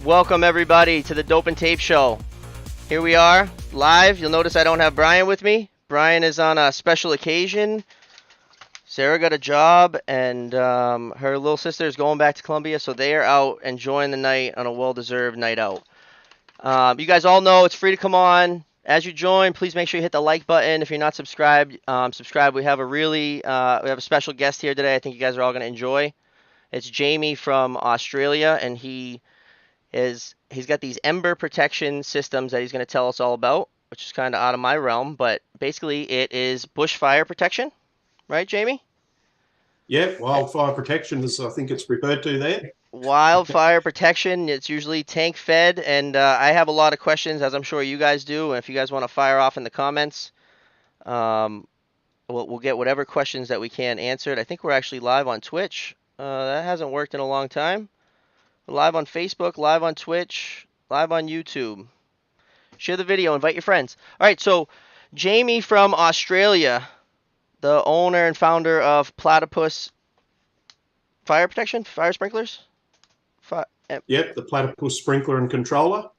Welcome everybody to the Dope and Tape Show. Here we are, live. You'll notice I don't have Brian with me. Brian is on a special occasion. Sarah got a job, and her little sister is going back to Columbia, so they are out enjoying the night on a well-deserved night out. You guys all know it's free to come on. As you join, please make sure you hit the like button. If you're not subscribed, subscribe. We have a special guest here today. I think you guys are all going to enjoy. It's Jamie from Australia, and he's got these ember protection systems that he's going to tell us all about, which is kind of out of my realm, but basically it is bushfire protection, right, Jamie? Yeah, wildfire protection, as I think it's referred to there. Wildfire protection. It's usually tank fed, and I have a lot of questions, as I'm sure you guys do. And if you guys want to fire off in the comments, we'll get whatever questions that we can answered. I think we're actually live on Twitch. That hasn't worked in a long time. We're live on Facebook, live on Twitch, live on YouTube. Share the video, invite your friends. All right, so Jamie from Australia, the owner and founder of Platypus Fire Protection, Fire Sprinklers? Yep, the platypus sprinkler and controller.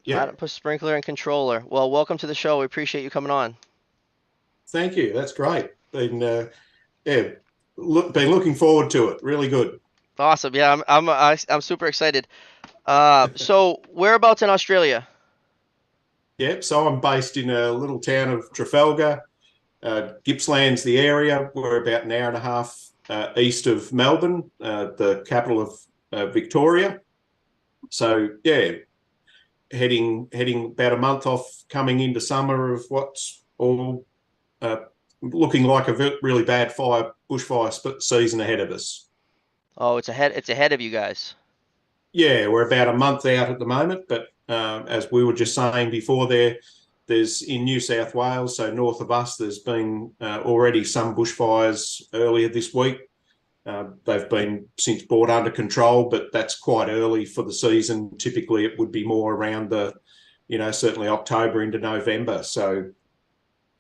Yep. Platypus Sprinkler and Controller. Well, welcome to the show. We appreciate you coming on. Thank you. That's great. Been looking forward to it. Really good. Awesome. Yeah, I'm super excited. So whereabouts in Australia? Yep. So I'm based in a little town of Trafalgar. Gippsland's the area. We're about an hour and a half east of Melbourne, the capital of Victoria. So yeah, heading about a month off, coming into summer of what's all looking like a really bad bushfire season ahead of us. Oh, it's ahead of you guys. Yeah, we're about a month out at the moment, but as we were just saying before, there's in New South Wales, so north of us, there's been already some bushfires earlier this week. They've been since brought under control, but that's quite early for the season. Typically, it would be more around certainly October into November. So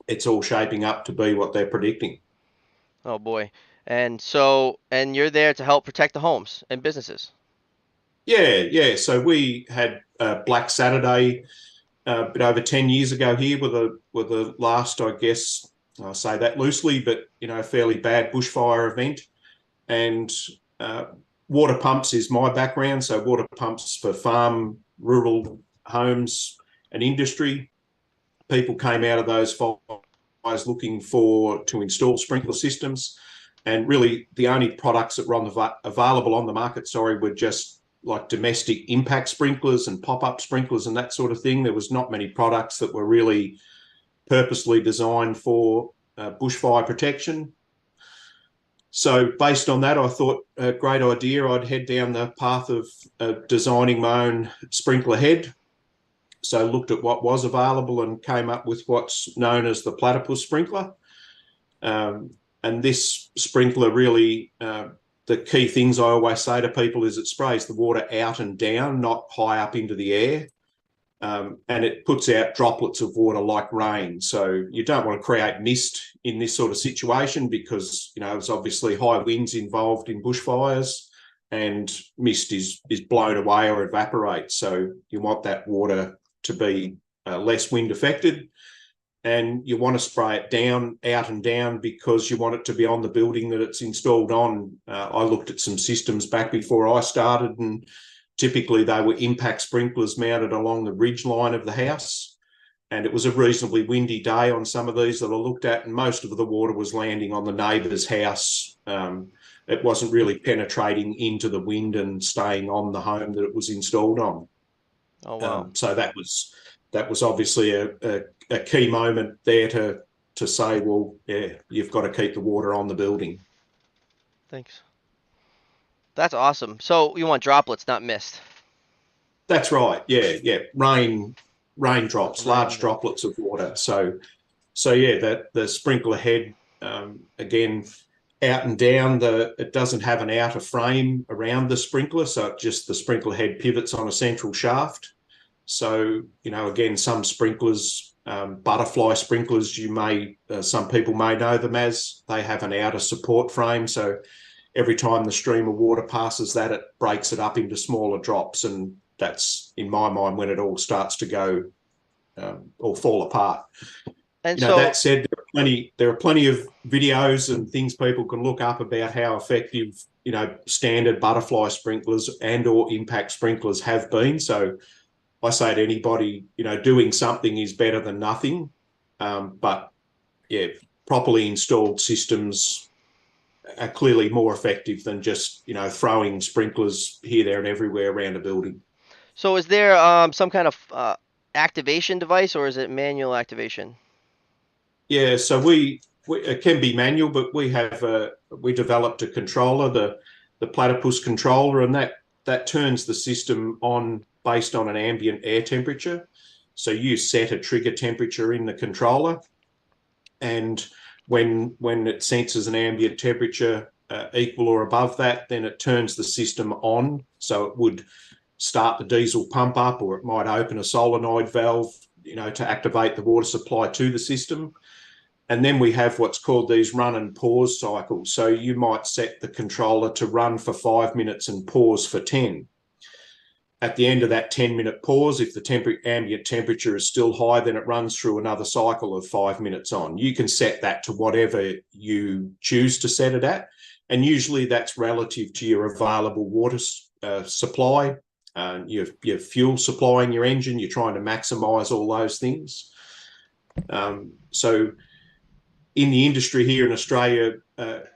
it's all shaping up to be what they're predicting. Oh boy. And you're there to help protect the homes and businesses. Yeah. So we had Black Saturday a bit over 10 years ago here with the last, I guess, I say that loosely, but a fairly bad bushfire event. And water pumps is my background, so water pumps for farm, rural homes and industry. People came out of those fires looking to install sprinkler systems, and really the only products that were available on the market, were just like domestic impact sprinklers and pop-up sprinklers and that sort of thing. There was not many products that were really purposely designed for bushfire protection. So based on that, I thought a great idea. I'd head down the path of designing my own sprinkler head. So looked at what was available and came up with what's known as the platypus sprinkler. And this sprinkler really, the key things I always say to people is it sprays the water out and down, not high up into the air. And it puts out droplets of water like rain. So you don't want to create mist in this sort of situation because, there's obviously high winds involved in bushfires and mist is blown away or evaporates. So you want that water to be less wind affected. And you want to spray it out and down because you want it to be on the building that it's installed on. I looked at some systems back before I started, and typically they were impact sprinklers mounted along the ridge line of the house. And it was a reasonably windy day on some of these that I looked at, and most of the water was landing on the neighbour's house. It wasn't really penetrating into the wind and staying on the home that it was installed on. Oh wow! So that was obviously a key moment there to say, well, yeah, you've got to keep the water on the building. Thanks. That's awesome. So you want droplets, not mist. That's right. Yeah. Raindrops, large droplets of water. So yeah, that the sprinkler head, again, out and down. It doesn't have an outer frame around the sprinkler, so just the sprinkler head pivots on a central shaft. So again, some sprinklers, butterfly sprinklers, some people may know them as, they have an outer support frame. So every time the stream of water passes that, it breaks it up into smaller drops, and that's in my mind when it all starts to go or fall apart. And That so, said, there are plenty of videos and things people can look up about how effective standard butterfly sprinklers and or impact sprinklers have been. So I say to anybody, doing something is better than nothing. But yeah, properly installed systems are clearly more effective than just throwing sprinklers here, there, and everywhere around a building. so is there some kind of activation device, or is it manual activation? Yeah, so we it can be manual, but we developed a controller, the platypus controller, and that turns the system on based on an ambient air temperature. So you set a trigger temperature in the controller, and when it senses an ambient temperature equal or above that, then it turns the system on. So it would start the diesel pump up, or it might open a solenoid valve, to activate the water supply to the system. And then we have what's called these run and pause cycles. So you might set the controller to run for 5 minutes and pause for 10. At the end of that 10-minute pause, if the ambient temperature is still high, then it runs through another cycle of 5 minutes on. You can set that to whatever you choose to set it at. And usually that's relative to your available water supply, your fuel supply in your engine. You're trying to maximize all those things. So in the industry here in Australia,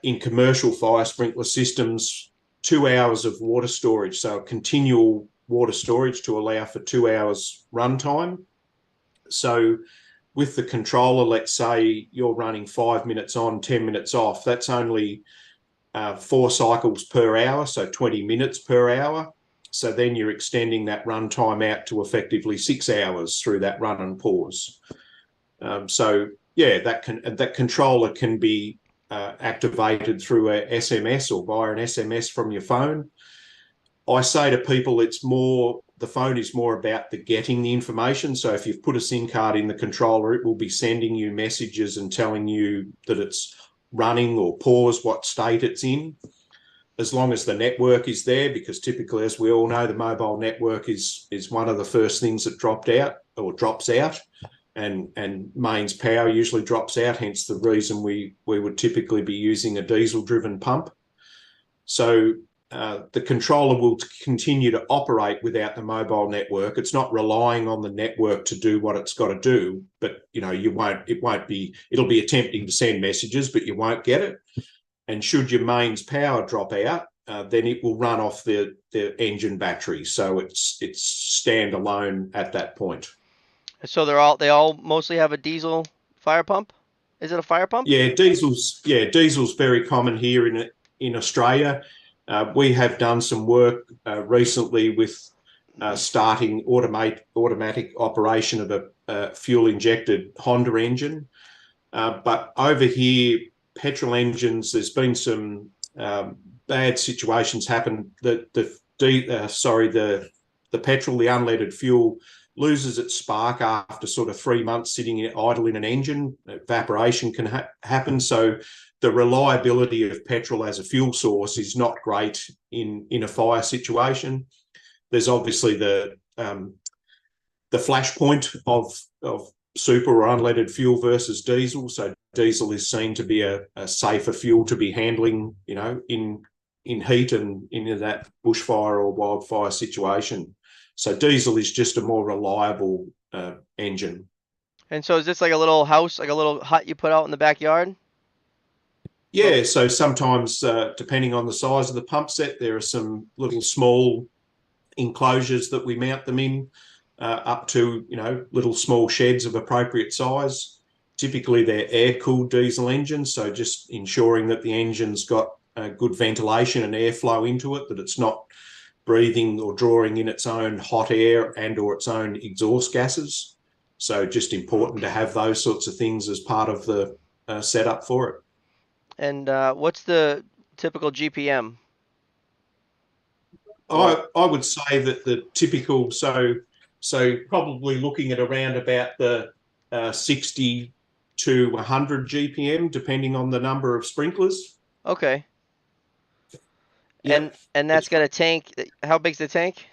in commercial fire sprinkler systems, 2 hours of water storage, so continual water storage to allow for 2 hours runtime. So with the controller, let's say you're running 5 minutes on, 10 minutes off, that's only 4 cycles per hour, so 20 minutes per hour. So then you're extending that runtime out to effectively 6 hours through that run and pause. So yeah, that controller can be activated through a SMS or via an SMS from your phone. I say to people, the phone is more about getting the information. So if you've put a SIM card in the controller, it will be sending you messages and telling you that it's running or pause, what state it's in, as long as the network is there, because typically, as we all know, the mobile network is one of the first things that drops out. And mains power usually drops out, hence the reason we would typically be using a diesel-driven pump. So the controller will continue to operate without the mobile network. It's not relying on the network to do what it's got to do, but it'll be attempting to send messages, but you won't get it. And should your mains power drop out, then it will run off the engine battery. So it's standalone at that point. So they all mostly have a diesel fire pump. Is it a fire pump? Diesel's very common here in Australia. We have done some work recently with starting automatic operation of a fuel injected Honda engine. But over here, petrol engines, there's been some bad situations happen. The petrol, the unleaded fuel, loses its spark after sort of 3 months sitting idle in an engine. Evaporation can happen. So the reliability of petrol as a fuel source is not great in a fire situation. There's obviously the flashpoint of super or unleaded fuel versus diesel. So diesel is seen to be a safer fuel to be handling, in heat and in that bushfire or wildfire situation. So diesel is just a more reliable engine. And so is this like a little house, like a little hut you put out in the backyard? Yeah, so sometimes, depending on the size of the pump set, there are some little small enclosures that we mount them in, up to, little small sheds of appropriate size. Typically, they're air-cooled diesel engines, so just ensuring that the engine's got good ventilation and airflow into it, that it's not breathing or drawing in its own hot air and or its own exhaust gases. So just important to have those sorts of things as part of the setup for it. And what's the typical GPM? Or I would say that the typical, so probably looking at around about the 60 to 100 GPM, depending on the number of sprinklers. okay. Yep. And that's It's got a tank. How big's the tank?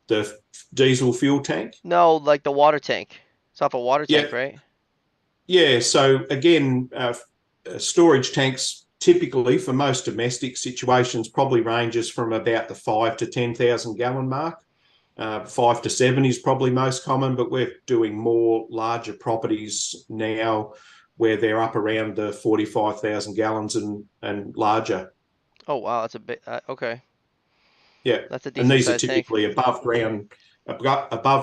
the diesel fuel tank. No, like the water tank. It's off a water Yeah, tank, right? yeah. So again, storage tanks typically for most domestic situations probably ranges from about the 5 to 10,000 gallon mark. 5 to 7 is probably most common, but we're doing more larger properties now where they're up around the 45,000 gallons and larger. Oh wow, that's a bit. Okay, Yeah, that's a and decent these are sized tank. typically above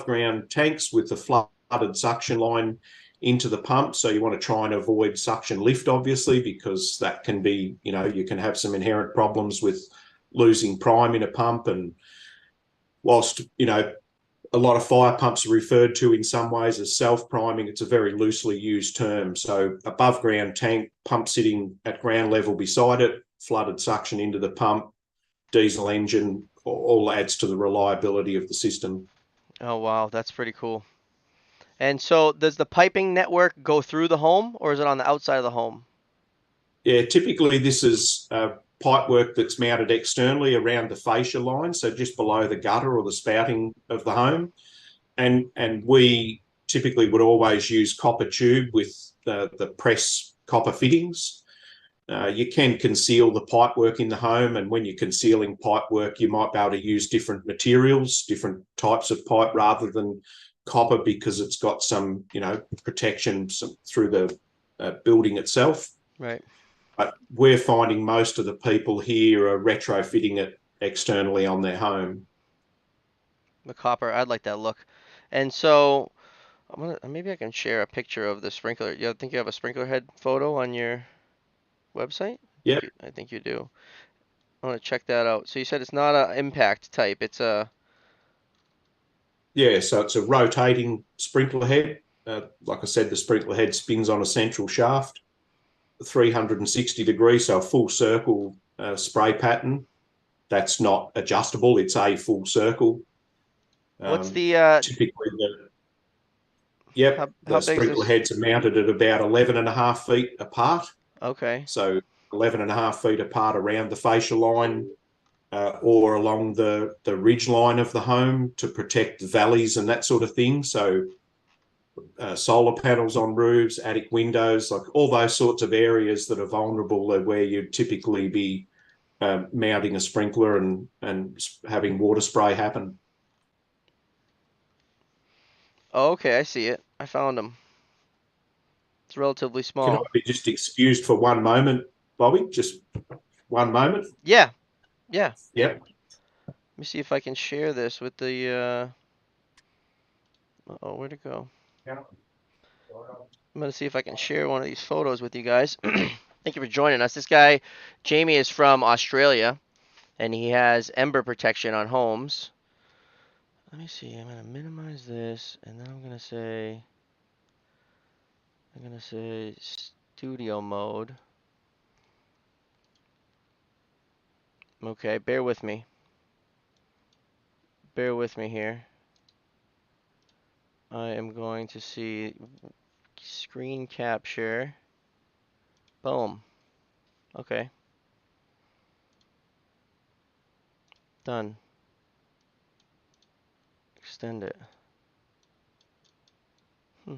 ground tanks with the flooded suction line into the pump. So you want to try and avoid suction lift, obviously, because that can be, you can have some inherent problems with losing prime in a pump. And whilst, a lot of fire pumps are referred to in some ways as self-priming, it's a very loosely used term. So above ground tank, pump sitting at ground level beside it, flooded suction into the pump, diesel engine, all adds to the reliability of the system. Oh wow, that's pretty cool. And so, does the piping network go through the home, or is it on the outside of the home? Yeah, typically this is pipe work that's mounted externally around the fascia line, so just below the gutter or the spouting of the home. And we typically would always use copper tube with the press copper fittings. You can conceal the pipe work in the home, and when you're concealing pipe work, you might be able to use different materials, different types of pipe rather than copper, because it's got some, protection through the building itself. Right. But we're finding most of the people here are retrofitting it externally on their home. The copper, I'd like that look. And so, maybe I can share a picture of the sprinkler. You think you have a sprinkler head photo on your website? Yep. I think you do. I want to check that out. So you said it's not a impact type. It's a. Yeah, so it's a rotating sprinkler head. Like I said, the sprinkler head spins on a central shaft, 360 degrees, so a full circle spray pattern. That's not adjustable, it's a full circle. What's Um, the typically, the how big is sprinkler this? heads are mounted at about 11 and a half feet apart. Okay. So 11 and a half feet apart around the fascia line, or along the ridge line of the home to protect valleys and that sort of thing. So solar panels on roofs, attic windows, like all those sorts of areas that are vulnerable are where you'd typically be mounting a sprinkler and having water spray happen. Oh, okay, I see it. I found them. It's relatively Can I small. be just excused for one moment, Bobby? Just one moment. Yeah, yeah. Yep. Let me see if I can share this with the. Uh-oh, where'd it go? I'm gonna see if I can share one of these photos with you guys. Thank you for joining us. This guy, Jamie, is from Australia, and he has ember protection on homes. Let me see. I'm gonna minimize this, and then I'm gonna say studio mode. Okay, bear with me. Bear with me here. I am going to see screen capture. Boom. Okay, done. Extend it. Hmm.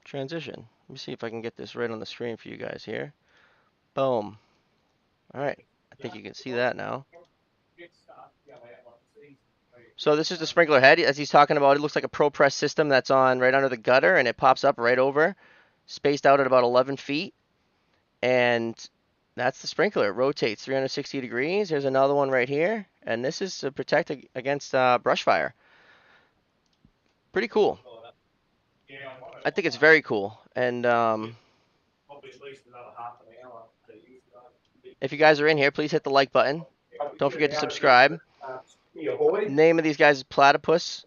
Transition. Let me see if I can get this right on the screen for you guys here. Boom. All right. I think you can see that now. So this is the sprinkler head, as he's talking about. It looks like a ProPress system that's on right under the gutter, and it pops up right over, spaced out at about 11 feet. And that's the sprinkler. It rotates 360 degrees. There's another one right here, and this is to protect against brush fire. Pretty cool. I think it's very cool. And if you guys are in here, please hit the like button. Don't forget to subscribe. Name of these guys is Platypus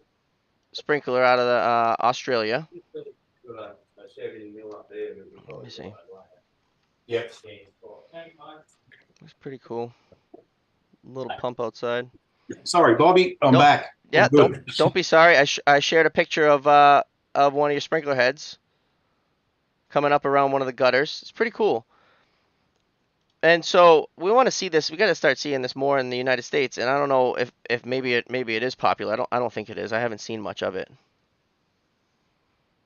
Sprinkler out of the, Australia. Let me see. Yep. Looks pretty cool. Little pump outside. Sorry, Bobby. I'm Nope. back. I'm Yeah, good. don't be sorry. I shared a picture of one of your sprinkler heads coming up around one of the gutters. It's pretty cool. And so we want to see this. We got to start seeing this more in the United States. And I don't know if maybe it is popular. I don't think it is. I haven't seen much of it.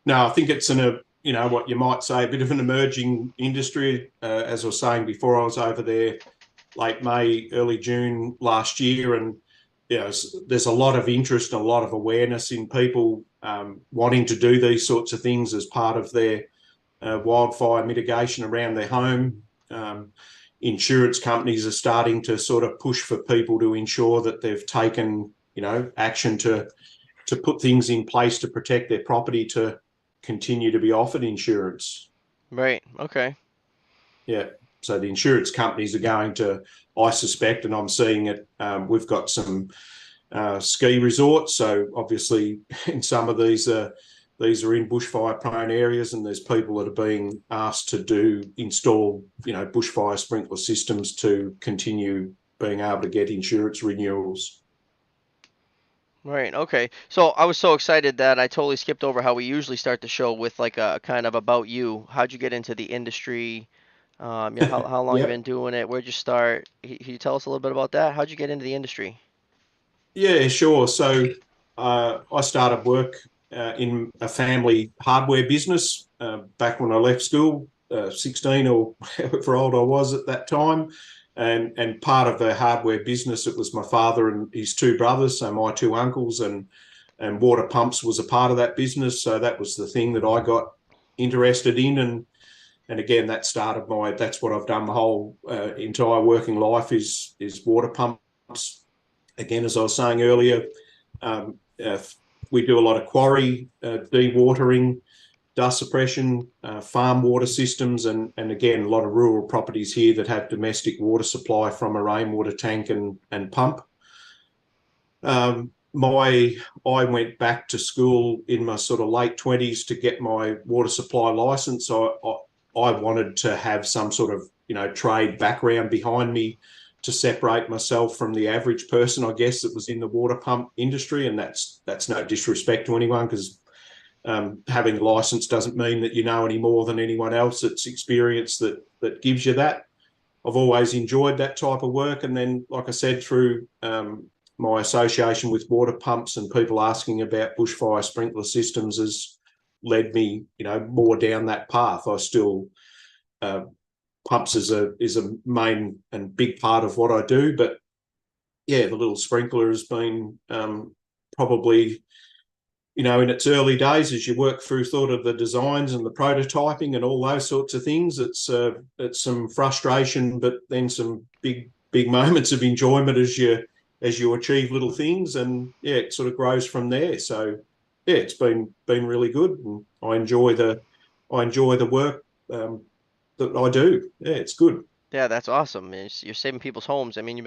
No, I think it's what you might say, a bit of an emerging industry. As I was saying before, I was over there late May, early June last year, and there's a lot of interest and a lot of awareness in people wanting to do these sorts of things as part of their wildfire mitigation around their home. Insurance companies are starting to sort of push for people to ensure that they've taken, action to put things in place to protect their property to continue to be offered insurance. Right. Okay. Yeah. So the insurance companies are going to, I suspect, and I'm seeing it, we've got some ski resorts. So obviously in some of these are in bushfire prone areas, and there's people that are being asked to install, bushfire sprinkler systems to continue being able to get insurance renewals. Right. Okay. So I was so excited that I totally skipped over how we usually start the show with like a kind of about you. How'd you get into the industry? How long you Yep. been doing it? Where'd you start? Can you tell us a little bit about that? How'd you get into the industry? Yeah, sure. So I started work in a family hardware business back when I left school, 16 or however old I was at that time. And part of the hardware business, it was my father and his two brothers, so my two uncles, and water pumps was a part of that business. So that was the thing that I got interested in. And again, that's what I've done my whole entire working life is water pumps. Again, as I was saying earlier, um, uh, we do a lot of quarry dewatering, dust suppression, farm water systems, and again, a lot of rural properties here that have domestic water supply from a rainwater tank and pump. I went back to school in my sort of late 20s to get my water supply license. I wanted to have some sort of trade background behind me to separate myself from the average person, I guess, that was in the water pump industry. And that's no disrespect to anyone, because having a license doesn't mean that you know any more than anyone else. It's experience that gives you that. I've always enjoyed that type of work. And then, like I said, through my association with water pumps and people asking about bushfire sprinkler systems has led me, more down that path. I still pumps is a main and big part of what I do, but yeah, the little sprinkler has been probably, in its early days, as you work through sort of the designs and the prototyping and all those sorts of things, it's some frustration, but then some big moments of enjoyment as you achieve little things, and yeah, it sort of grows from there. So yeah, it's been really good, and I enjoy the work that I do. Yeah, it's good. Yeah, that's awesome. You're saving people's homes. I mean,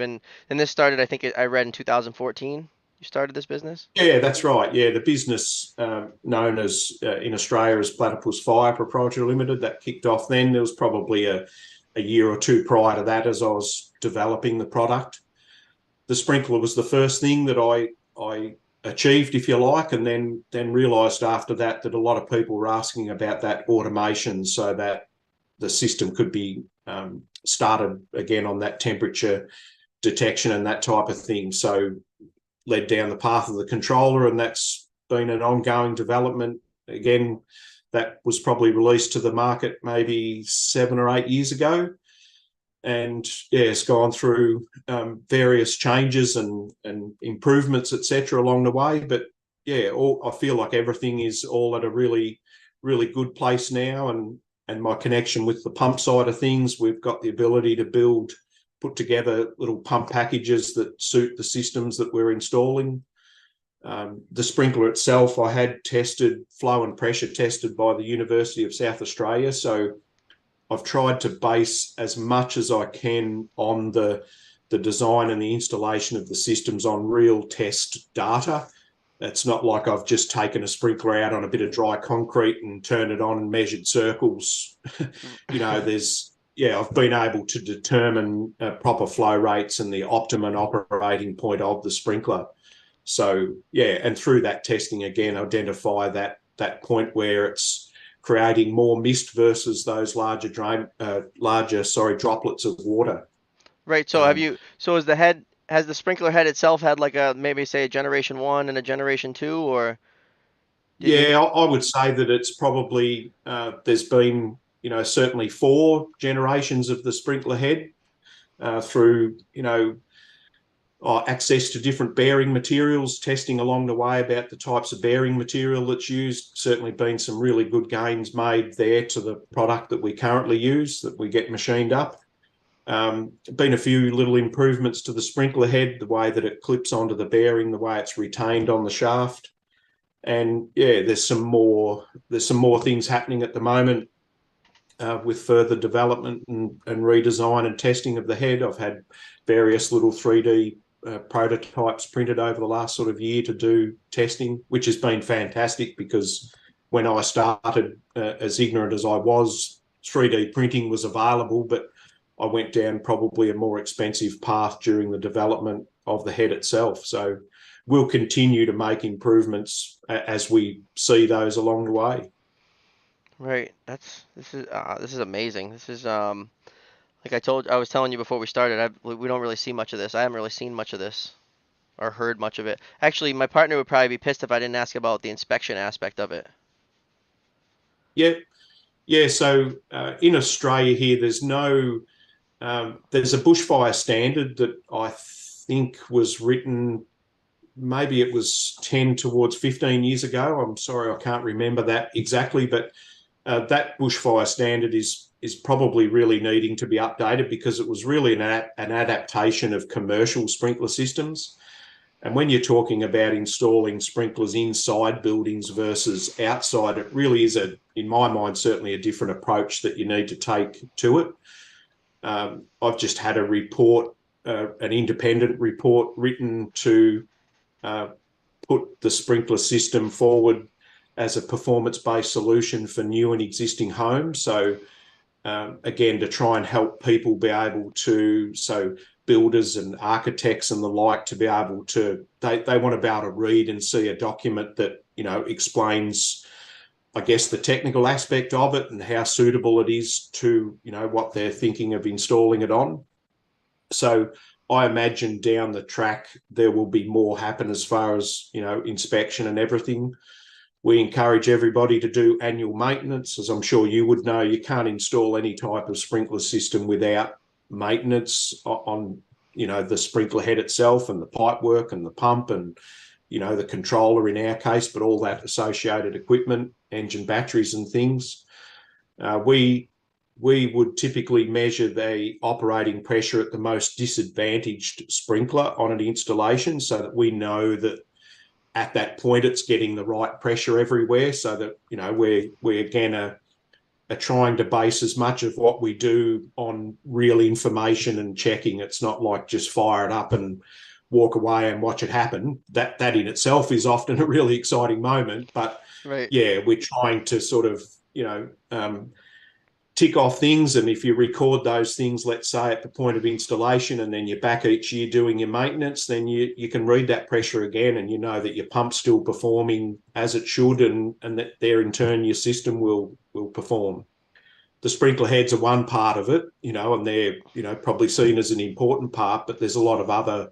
and this started, I think I read in 2014. You started this business? Yeah, that's right. Yeah, the business known as in Australia as Platypus Fire Proprietary Limited, that kicked off then. There was probably a year or two prior to that as I was developing the product. The sprinkler was the first thing that I achieved, if you like, and then realised after that that a lot of people were asking about that automation so that the system could be started again on that temperature detection and that type of thing. So led down the path of the controller, and that's been an ongoing development. Again, that was probably released to the market maybe 7 or 8 years ago. And yeah, it's gone through various changes and improvements, etc., along the way. But yeah, I feel like everything is all at a really, really good place now. And my connection with the pump side of things, we've got the ability to put together little pump packages that suit the systems that we're installing. The sprinkler itself, I had tested, flow and pressure tested by the University of South Australia. So I've tried to base as much as I can on the design and the installation of the systems on real test data. It's not like I've just taken a sprinkler out on a bit of dry concrete and turned it on and measured circles. I've been able to determine proper flow rates and the optimum operating point of the sprinkler. So yeah, and through that testing again, identify that point where it's creating more mist versus those larger droplets of water. Right. So have you? So is the head? Has the sprinkler head itself had like a maybe say a generation one and a generation two, or did you? Yeah, I would say that it's probably there's been certainly 4 generations of the sprinkler head through access to different bearing materials, testing along the way about the types of bearing material that's used. Certainly been some really good gains made there to the product that we currently use, that we get machined up. Been a few little improvements to the sprinkler head, the way that it clips onto the bearing, the way it's retained on the shaft. And yeah, there's some more things happening at the moment with further development and redesign and testing of the head. I've had various little 3D prototypes printed over the last sort of year to do testing, which has been fantastic, because when I started, as ignorant as I was, 3D printing was available, but I went down probably a more expensive path during the development of the head itself. So we'll continue to make improvements as we see those along the way. Right. This is amazing. This is like I was telling you before we started. We don't really see much of this. I haven't really seen much of this or heard much of it. Actually, my partner would probably be pissed if I didn't ask about the inspection aspect of it. Yeah, yeah. So in Australia here, there's a bushfire standard that I think was written, maybe it was 10 towards 15 years ago. I'm sorry, I can't remember that exactly, but that bushfire standard is probably really needing to be updated, because it was really an adaptation of commercial sprinkler systems. And when you're talking about installing sprinklers inside buildings versus outside, it really is, in my mind, certainly a different approach that you need to take to it. I've just had a report, an independent report written to put the sprinkler system forward as a performance-based solution for new and existing homes. So again, to try and help people be able to, so builders and architects and the like, to be able to, they want to be able to read and see a document that, explains, I guess, the technical aspect of it and how suitable it is to, what they're thinking of installing it on. So I imagine down the track there will be more happen as far as, inspection and everything. We encourage everybody to do annual maintenance. As I'm sure you would know, you can't install any type of sprinkler system without maintenance on, the sprinkler head itself and the pipe work and the pump and, the controller in our case, but all that associated equipment, engine batteries and things. We would typically measure the operating pressure at the most disadvantaged sprinkler on an installation, so that we know that at that point it's getting the right pressure everywhere, so that we again are trying to base as much of what we do on real information and checking. It's not like just fire it up and walk away and watch it happen. That in itself is often a really exciting moment, but Right. yeah, we're trying to sort of tick off things. And if you record those things, let's say at the point of installation, and then you're back each year doing your maintenance, then you can read that pressure again, and you know that your pump's still performing as it should, and that there in turn your system will perform. The sprinkler heads are one part of it, and they're probably seen as an important part, but there's a lot of other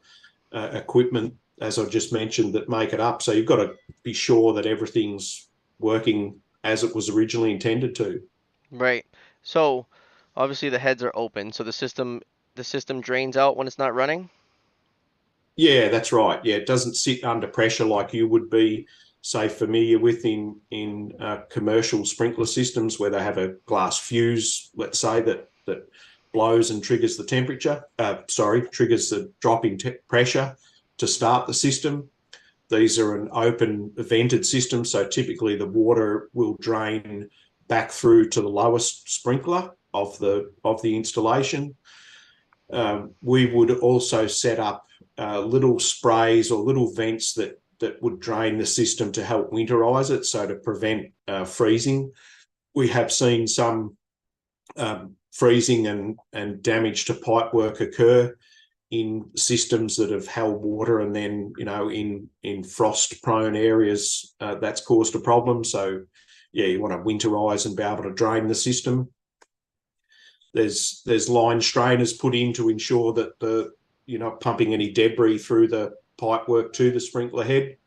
equipment, as I just mentioned, that make it up. So you've got to be sure that everything's working as it was originally intended to. Right. So obviously the heads are open, so the system drains out when it's not running. Yeah, that's right. Yeah, it doesn't sit under pressure like you would be, say, familiar with in commercial sprinkler systems, where they have a glass fuse, let's say, that blows and triggers the temperature. Triggers the drop in pressure to start the system. These are an open vented system, so typically the water will drain back through to the lowest sprinkler of the installation. We would also set up little sprays or little vents that would drain the system to help winterize it, so to prevent freezing. We have seen some freezing and damage to pipework occur in systems that have held water, and then in frost prone areas that's caused a problem. So you want to winterize and be able to drain the system. There's line strainers put in to ensure that you're not pumping any debris through the pipework to the sprinkler head.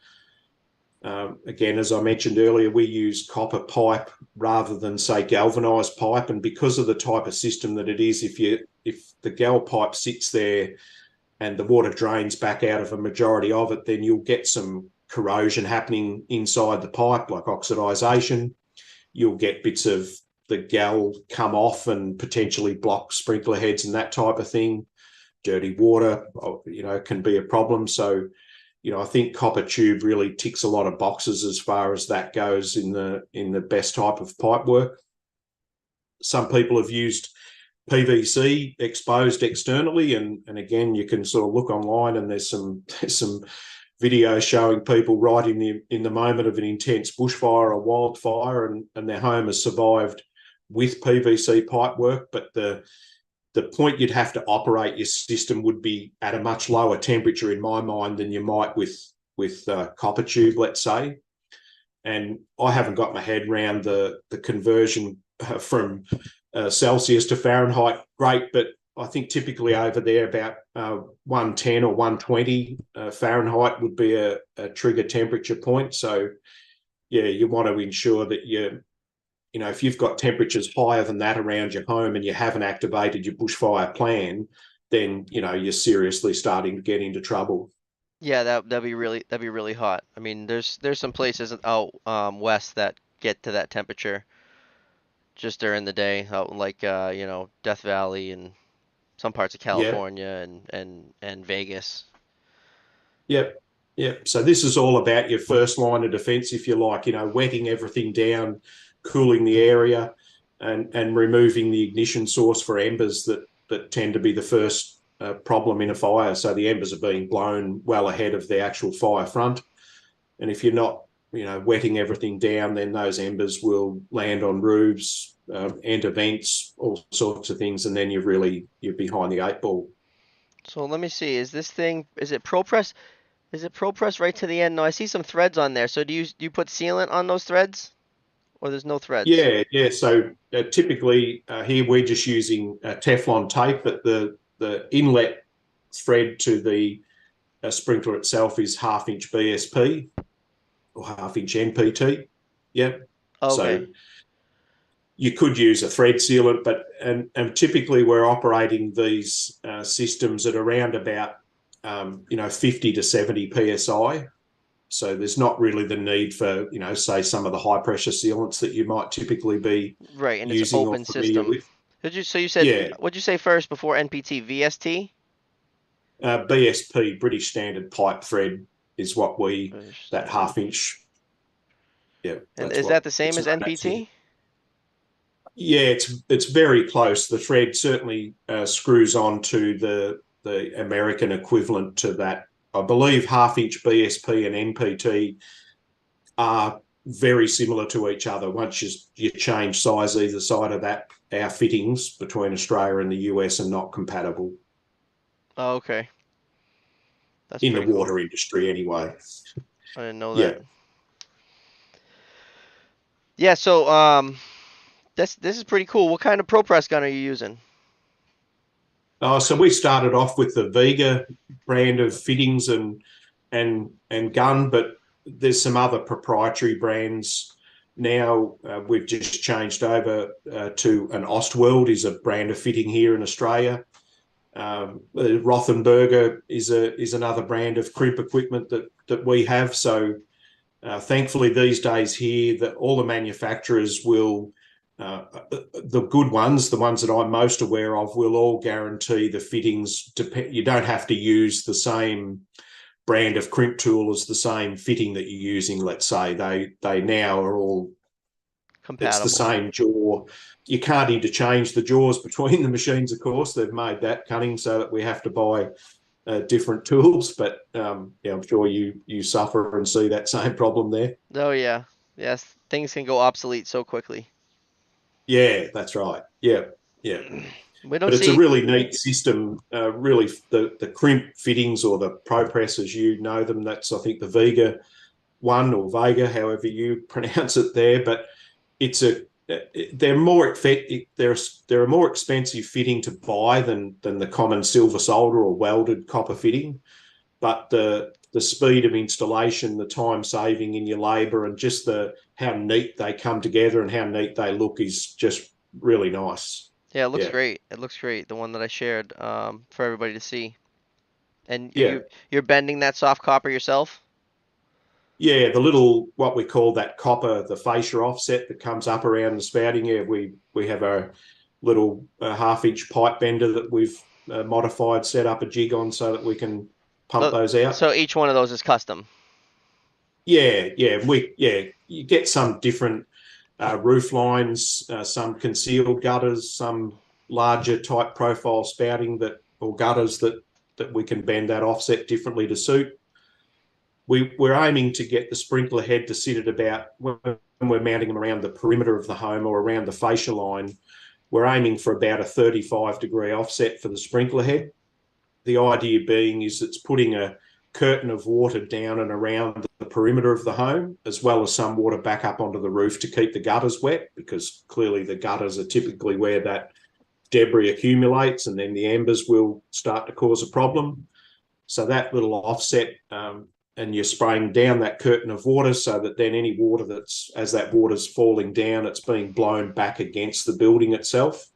Again, as I mentioned earlier, we use copper pipe rather than, say, galvanized pipe, and because of the type of system that it is, if the gal pipe sits there and the water drains back out of a majority of it, then you'll get some corrosion happening inside the pipe, like oxidization. You'll get bits of the gal come off and potentially block sprinkler heads and that type of thing. Dirty water, can be a problem. So, I think copper tube really ticks a lot of boxes as far as that goes in the best type of pipe work. Some people have used PVC exposed externally, and again, you can sort of look online, and there's some videos showing people right in the moment of an intense bushfire or wildfire, and their home has survived with PVC pipe work. But the point you'd have to operate your system would be at a much lower temperature, in my mind, than you might with copper tube, let's say. And I haven't got my head around the conversion from Celsius to Fahrenheit. Great, but I think typically over there about 110 or 120 Fahrenheit would be a trigger temperature point. So, you want to ensure that if you've got temperatures higher than that around your home and you haven't activated your bushfire plan, then you're seriously starting to get into trouble. Yeah, that'd be really hot. I mean, there's some places out west that get to that temperature just during the day, out in like Death Valley and some parts of Yeah, California and Vegas. yep, yep. So this is all about your first line of defense, if you like, wetting everything down, cooling the area, and removing the ignition source for embers that tend to be the first problem in a fire. So the embers are being blown well ahead of the actual fire front. And if you're not, wetting everything down, then those embers will land on roofs, enter vents, all sorts of things, and then you're behind the 8 ball. So let me see. Is it ProPress? Is it ProPress right to the end? No, I see some threads on there. So do you put sealant on those threads, or there's no threads? Yeah, yeah. So typically here we're just using Teflon tape, but the inlet thread to the sprinkler itself is 1/2 inch BSP or 1/2 inch NPT. Yep. Okay. So you could use a thread sealant, but and typically we're operating these systems at around about 50 to 70 psi. So there's not really the need for say some of the high pressure sealants that you might typically be Right, and it's using or open familiar system. with. So you said, Yeah, what'd you say first before NPT? VST? BSP, British Standard Pipe Thread, is what British that standard. 1/2 inch. Yeah, And that's is what that the same it's as known as here. NPT? Yeah, it's very close. The thread certainly screws on to the American equivalent to that. I believe 1/2 inch BSP and NPT are very similar to each other. Once you change size either side of that, our fittings between Australia and the US are not compatible Oh, okay. That's in the pretty cool. water industry anyway. I didn't know Yeah. that. Yeah, so this is pretty cool. What kind of ProPress gun are you using? So we started off with the Vega brand of fittings and gun, but there's some other proprietary brands now. We've just changed over to an Ostworld, is a brand of fitting here in Australia. Rothenberger is another brand of crimp equipment that we have. So thankfully these days here, that all the manufacturers will, the good ones, the ones that I'm most aware of, will all guarantee the fittings. You don't have to use the same brand of crimp tool as the same fitting that you're using. Let's say they now are all, it's the Compatible. same jaw. You can't interchange the jaws between the machines, of course. They've made that cunning so that we have to buy different tools. But I'm sure you suffer and see that same problem there. Oh yeah. Yes, things can go obsolete so quickly. Yeah, that's right. Yeah, yeah. We don't But it's a see. really neat system. Really, the crimp fittings, or the ProPress as you know them, that's I think the Vega one, or Vega, however you pronounce it there. But it's a they're more they're a more expensive fitting to buy than the common silver solder or welded copper fitting, but the speed of installation, the time saving in your labour, and just the how neat they come together and how neat they look is just really nice. Yeah, it looks Yeah, great. It looks great. The one that I shared for everybody to see. And yeah, you're bending that soft copper yourself? yeah. The little what we call that copper, the fascia offset that comes up around the spouting. Yeah, we have a little half-inch pipe bender that we've modified, set up a jig on so that we can pump Look, those out. so each one of those is custom. Yeah. You get some different roof lines, some concealed gutters, some larger type profile spouting that or gutters that we can bend that offset differently to suit. We're aiming to get the sprinkler head to sit at about when we're mounting them around the perimeter of the home or around the fascia line. We're aiming for about a 35-degree offset for the sprinkler head. The idea being is it's putting a curtain of water down and around the perimeter of the home, as well as some water back up onto the roof to keep the gutters wet, because clearly the gutters are typically where that debris accumulates and then the embers will start to cause a problem. So that little offset, and you're spraying down that curtain of water so that then any water that's, as that water's falling down, it's being blown back against the building itself.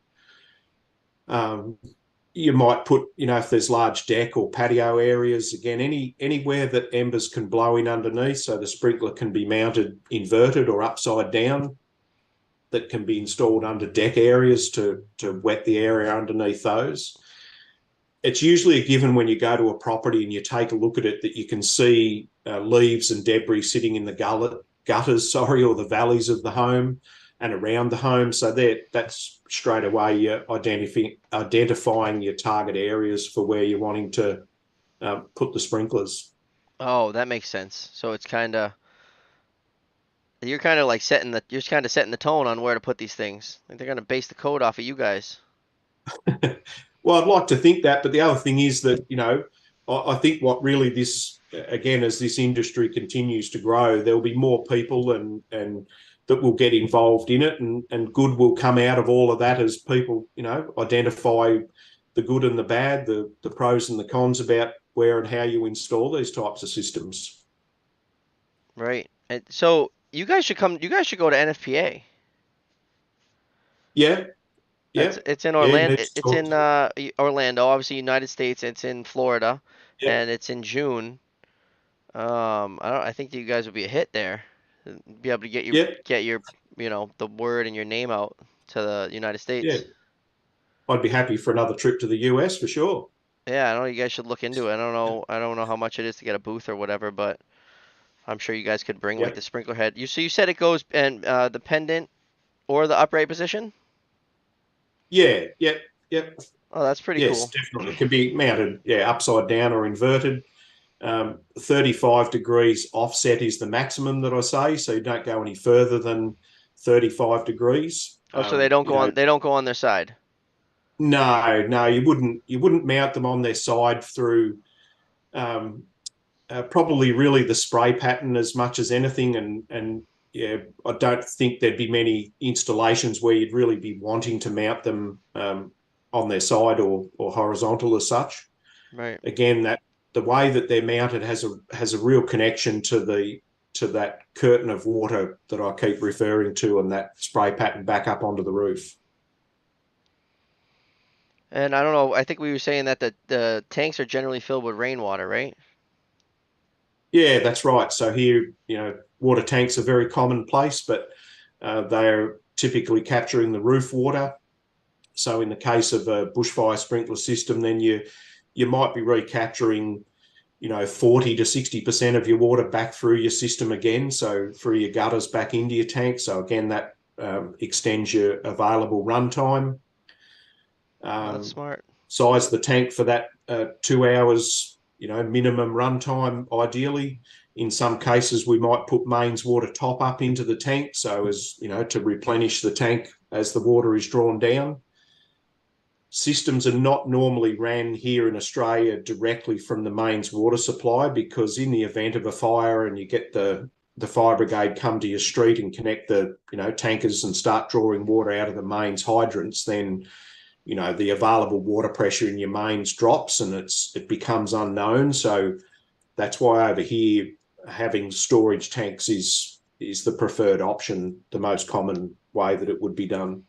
You might put, if there's large deck or patio areas, again, anywhere that embers can blow in underneath, so the sprinkler can be mounted inverted or upside down, that can be installed under deck areas to wet the area underneath those. It's usually a given when you go to a property and you take a look at it that you can see leaves and debris sitting in the gutters, or the valleys of the home and around the home. So that's straight away you're identifying your target areas for where you're wanting to put the sprinklers. Oh, that makes sense. So it's you're kind of like setting the tone on where to put these things. Like they're gonna base the code off of you guys. Well, I'd like to think that, but the other thing is that, I think what really this, again, as this industry continues to grow, there'll be more people and that will get involved in it, and good will come out of all of that as people, identify the good and the bad, the pros and the cons about where and how you install these types of systems. Right. And so you guys should go to NFPA. Yeah, yeah, It's in yeah. Orlando. Need to It's talk in to. Orlando, obviously United States. It's in Florida, Yeah, and it's in June. I think that you guys would be a hit there. Be able to yeah, get your the word and your name out to the United yeah. States. I'd be happy for another trip to the US for sure. Yeah, I know you guys should look into it. I don't know how much it is to get a booth or whatever, but I'm sure you guys could bring like Yeah, the sprinkler head. You said it goes and the pendant or the upright position? yeah, yeah, yeah. Oh, that's pretty Yes, cool. definitely. It can be mounted, yeah, upside down or inverted. 35 degrees offset is the maximum that I say, so you don't go any further than 35 degrees. Oh, so they don't go on their side. No, you wouldn't mount them on their side through um, probably really the spray pattern as much as anything, and yeah, I don't think there'd be many installations where you'd really be wanting to mount them on their side or horizontal as such. Right. Again, that the way that they're mounted has a real connection to that curtain of water that I keep referring to, and that spray pattern back up onto the roof. And I don't know, I think we were saying that the tanks are generally filled with rainwater, right? Yeah, that's right. So here, water tanks are very commonplace, but they're typically capturing the roof water. So in the case of a bushfire sprinkler system, then you might be recapturing 40 to 60% of your water back through your system again, so through your gutters back into your tank. So again, that extends your available runtime. Oh, that's Um, smart. Size the tank for that 2 hours, minimum runtime, ideally. In some cases, we might put mains water top up into the tank, so as to replenish the tank as the water is drawn down. Systems are not normally ran here in Australia directly from the mains water supply, because in the event of a fire and you get the the fire brigade come to your street and connect the tankers and start drawing water out of the mains hydrants, then the available water pressure in your mains drops and it becomes unknown. So that's why over here having storage tanks is the preferred option, the most common way that it would be done.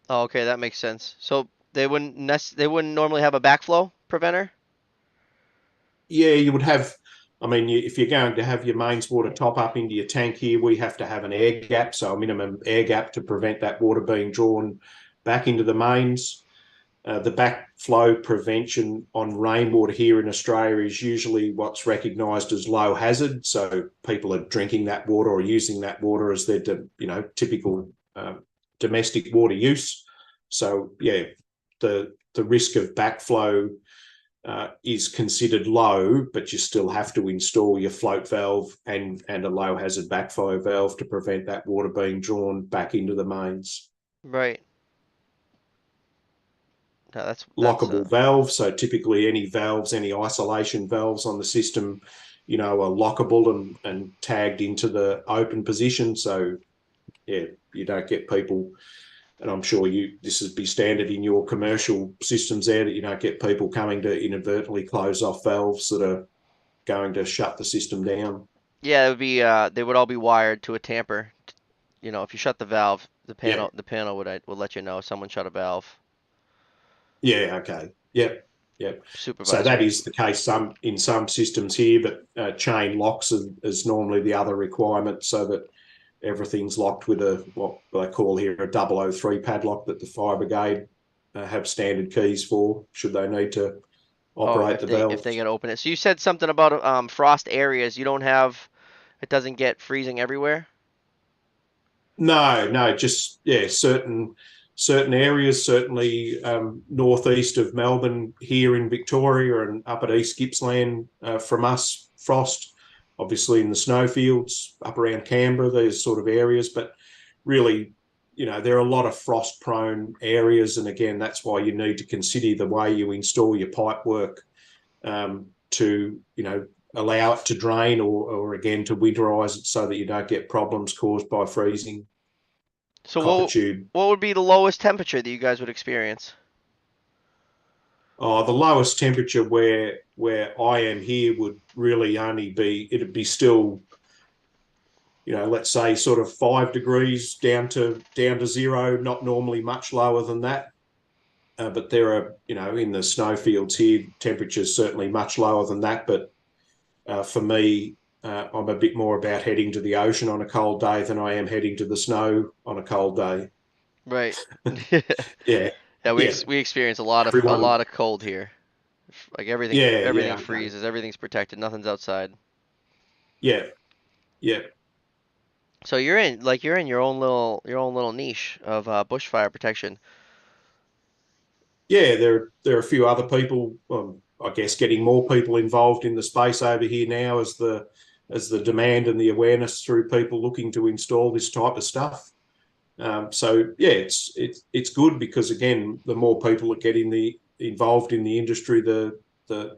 Oh, okay, that makes sense. So they wouldn't normally have a backflow preventer? Yeah, you would have. I mean, if you're going to have your mains water top up into your tank here, we have to have an air gap, so a minimum air gap to prevent that water being drawn back into the mains. The backflow prevention on rainwater here in Australia is usually what's recognised as low hazard. So people are drinking that water or using that water as their, typical domestic water use. So yeah, the risk of backflow is considered low, but you still have to install your float valve and a low hazard backflow valve to prevent that water being drawn back into the mains. Right. No, that's Lockable valve. So typically any valves, any isolation valves on the system, are lockable and tagged into the open position. So yeah, you don't get people, and I'm sure this would be standard in your commercial systems there, that you don't get people coming to inadvertently close off valves that are going to shut the system down. yeah, it would be they would all be wired to a tamper. If you shut the valve, Yeah. the panel would let you know someone shut a valve. Yeah. Okay. Yep. Yep. So that Supervisor. is the case in some systems here, but chain locks is normally the other requirement, so that everything's locked with what I call here a 003 padlock that the fire brigade have standard keys for should they need to Oh, operate the if they valves. get to open it. So you said something about frost areas. You don't have it doesn't get freezing everywhere? No, no, just yeah, certain areas, certainly northeast of Melbourne, here in Victoria, and up at East Gippsland from us, frost. Obviously, in the snowfields up around Canberra, those sort of areas, but really, there are a lot of frost-prone areas, and again, that's why you need to consider the way you install your pipe work to allow it to drain or again to winterize it so that you don't get problems caused by freezing. So Copper tube. what would be the lowest temperature that you guys would experience? The lowest temperature where I am here would really only be, it'd be still, let's say sort of 5 degrees down to zero, not normally much lower than that. But there are, in the snowfields here, temperatures certainly much lower than that. But for me, I'm a bit more about heading to the ocean on a cold day than I am heading to the snow on a cold day. Right. Yeah, Yeah, yeah. we experience a Everyone, lot of cold here. Like yeah, everything yeah, okay, freezes, everything's protected, nothing's outside. yeah, yeah. So you're in your own little niche of bushfire protection. Yeah, there are a few other people. I guess getting more people involved in the space over here now as the demand and the awareness through people looking to install this type of stuff. So yeah, it's good because again, the more people that get involved in the industry, the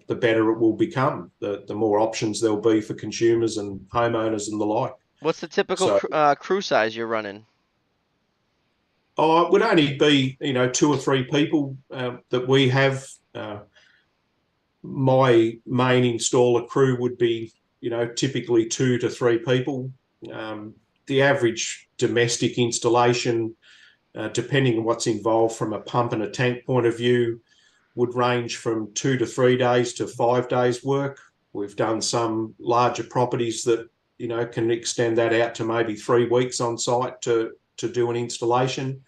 better it will become. The more options there'll be for consumers and homeowners and the like. What's the typical So crew size you're running? it would only be 2 or 3 people that we have. My main installer crew would be, typically 2 to 3 people. The average domestic installation, depending on what's involved from a pump and a tank point of view, would range from 2 to 3 days to 5 days work. We've done some larger properties that, can extend that out to maybe 3 weeks on site to do an installation.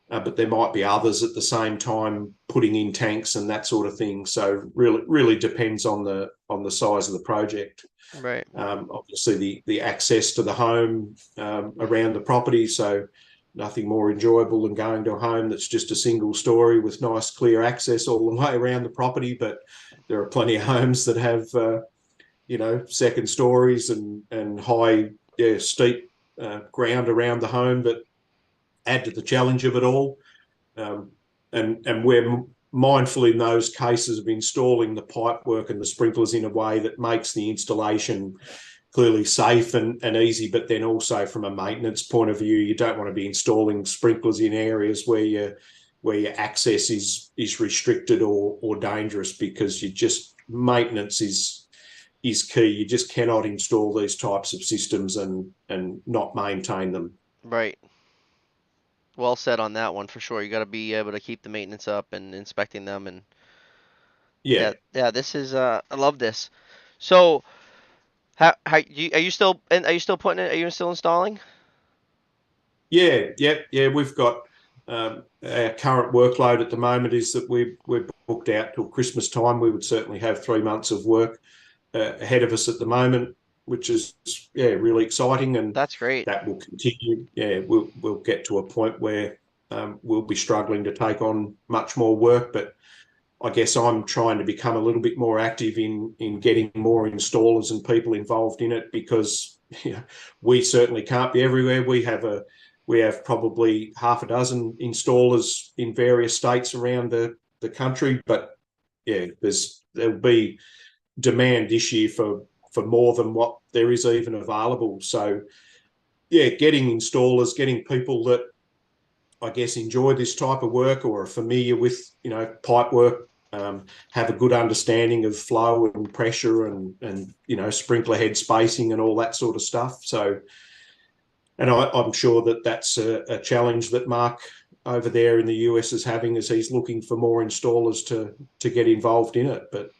But there might be others at the same time putting in tanks and that sort of thing. So really depends on the size of the project. Right. Obviously, the access to the home around the property. So nothing more enjoyable than going to a home that's just a single story with nice clear access all the way around the property. But there are plenty of homes that have second stories and high, steep ground around the home that add to the challenge of it all. Um, and we're mindful in those cases of installing the pipe work and the sprinklers in a way that makes the installation clearly safe and easy, but then also from a maintenance point of view, you don't want to be installing sprinklers in areas where your access is restricted or dangerous, because you just maintenance is key. You just cannot install these types of systems and not maintain them. Right. Well said on that one for sure. You got to be able to keep the maintenance up and inspecting them and Yeah, yeah, yeah. This is I love this. So are you still and are you still putting it? Are you still installing? yeah. We've got our current workload at the moment is that we're booked out till Christmas time. We would certainly have 3 months of work ahead of us at the moment, which is really exciting, and That's great. that will continue. Yeah, we'll get to a point where we'll be struggling to take on much more work, but I guess I'm trying to become a little bit more active in getting more installers and people involved in it, because we certainly can't be everywhere. We have probably half a dozen installers in various states around the country, but there'll be demand this year for more than what there is even available. So getting installers, getting people that I guess enjoy this type of work or are familiar with pipe work, have a good understanding of flow and pressure and sprinkler head spacing and all that sort of stuff. So, and I'm sure that that's a challenge that Mark over there in the US is having, as he's looking for more installers to get involved in it. But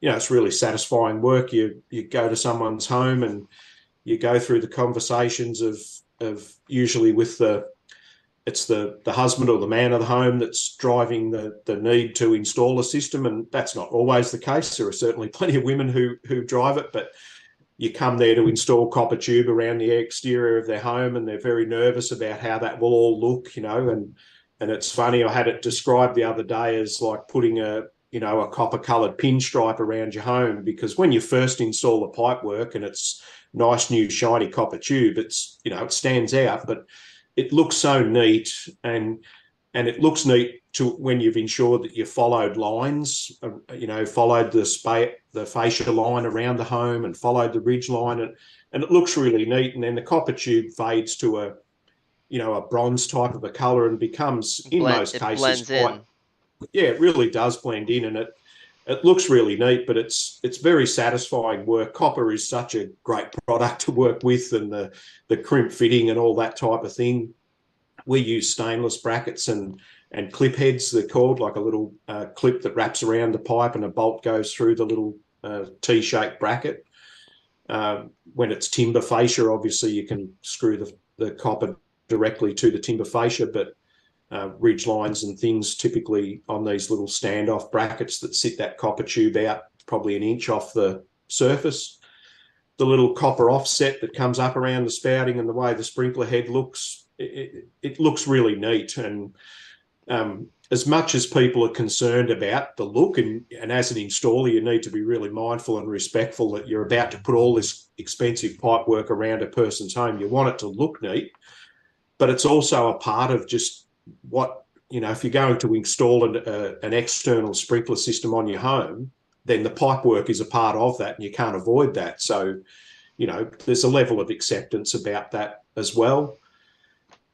it's really satisfying work. You go to someone's home and you go through the conversations of usually with it's the husband or the man of the home that's driving the need to install a system, and that's not always the case. There are certainly plenty of women who drive it, but you come there to install copper tube around the exterior of their home, and they're very nervous about how that will all look, and it's funny. I had it described the other day as like putting a copper coloured pinstripe around your home, because when you first install the pipe work and it's nice new shiny copper tube, it stands out, but it looks so neat, and it looks neat to when you've ensured that you followed lines, followed the fascia line around the home and followed the ridge line, and it looks really neat. And then the copper tube fades to a bronze type of a color and becomes, in most It cases, blends in. it really does blend in, and it looks really neat, but it's very satisfying work. Copper is such a great product to work with, and the crimp fitting and all that type of thing. We use stainless brackets and clip heads, they're called, like a little clip that wraps around the pipe and a bolt goes through the little T-shaped bracket. When it's timber fascia, obviously you can screw the copper directly to the timber fascia, but ridge lines and things typically on these little standoff brackets that sit that copper tube out probably an inch off the surface. The little copper offset that comes up around the spouting and the way the sprinkler head looks, it looks really neat. And as much as people are concerned about the look, and as an installer, you need to be really mindful and respectful that you're about to put all this expensive pipe work around a person's home. You want it to look neat, but it's also a part of just what, if you're going to install an external sprinkler system on your home, then the pipe work is a part of that, and you can't avoid that. So, there's a level of acceptance about that as well.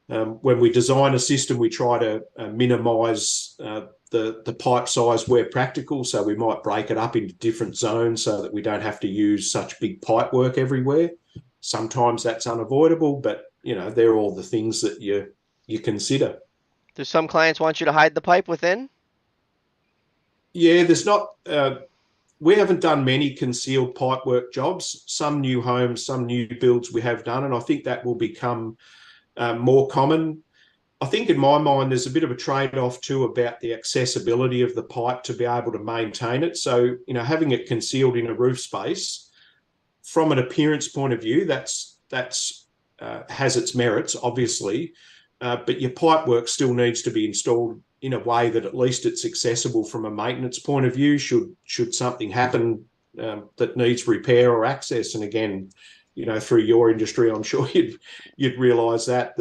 When we design a system, we try to minimise the pipe size where practical. So we might break it up into different zones so that we don't have to use such big pipe work everywhere. Sometimes that's unavoidable, but they're all the things that you consider. Do some clients want you to hide the pipe within? Yeah, there's not. We haven't done many concealed pipework jobs. Some new homes, some new builds we have done, and I think that will become more common. I think in my mind, there's a bit of a trade-off too about the accessibility of the pipe to be able to maintain it. So, having it concealed in a roof space, from an appearance point of view, that's has its merits, obviously, but your pipe work still needs to be installed in a way that at least it's accessible from a maintenance point of view. Should something happen that needs repair or access, and again, through your industry, I'm sure you'd realise that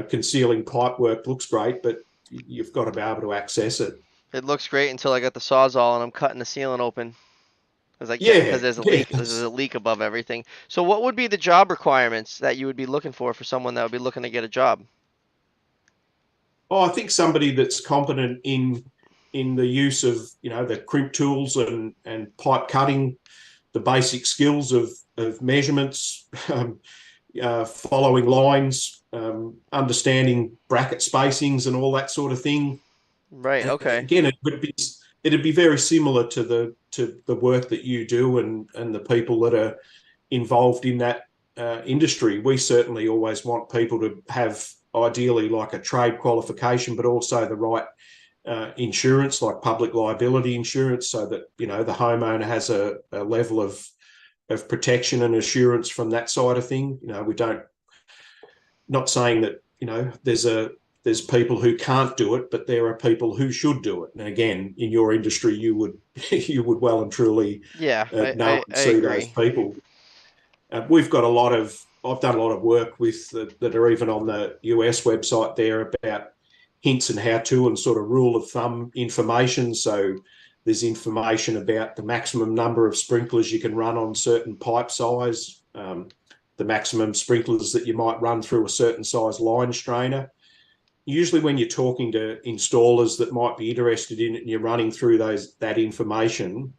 concealing pipe work looks great, but you've got to be able to access it. It looks great until I got the Sawzall and I'm cutting the ceiling open. Because Yeah, there's a yeah. leak. There's a leak above everything. So what would be the job requirements that you would be looking for someone that would be looking to get a job? Oh, I think somebody that's competent in the use of the crimp tools and pipe cutting, the basic skills of measurements, following lines, understanding bracket spacings and all that sort of thing. Right. Okay. Again, it'd be very similar to the work that you do and the people that are involved in that industry. We certainly always want people to have ideally like a trade qualification, but also the right insurance, like public liability insurance, so that the homeowner has a level of protection and assurance from that side of thing. We don't, not saying that there's people who can't do it, but there are people who should do it. And again, in your industry, you would you would well and truly Yeah, know and I see those agree. people. We've got a lot of, I've done a lot of work with that are even on the US website there about hints and how to and sort of rule of thumb information. So there's information about the maximum number of sprinklers you can run on certain pipe size, the maximum sprinklers that you might run through a certain size line strainer. Usually when you're talking to installers that might be interested in it and you're running through that information,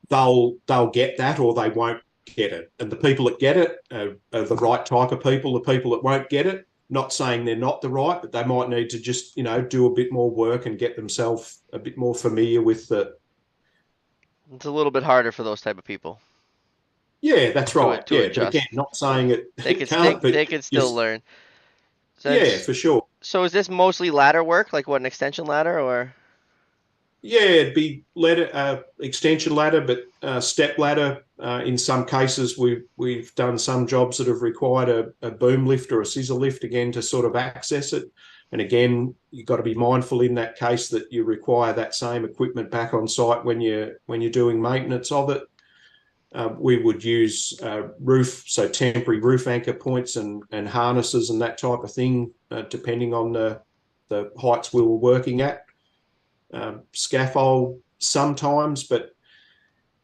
they'll get that or they won't get it. And the people that get it are the right type of people. The people that won't get it, not saying they're not the right, but they might need to just, do a bit more work and get themselves a bit more familiar with the. It's a little bit harder for those type of people Yeah, that's right. to Yeah. But again, adjust. not saying it, They it could can't, but they could you, still learn. So yeah, that's for sure. so is this mostly ladder work, like what, an extension ladder or? Yeah, it'd be ladder, extension ladder, but step ladder. In some cases, we've done some jobs that have required a boom lift or a scissor lift again to sort of access it. And again, you've got to be mindful in that case that you require that same equipment back on site when you're doing maintenance of it. We would use so temporary roof anchor points and harnesses and that type of thing, depending on the heights we were working at. Scaffold sometimes, but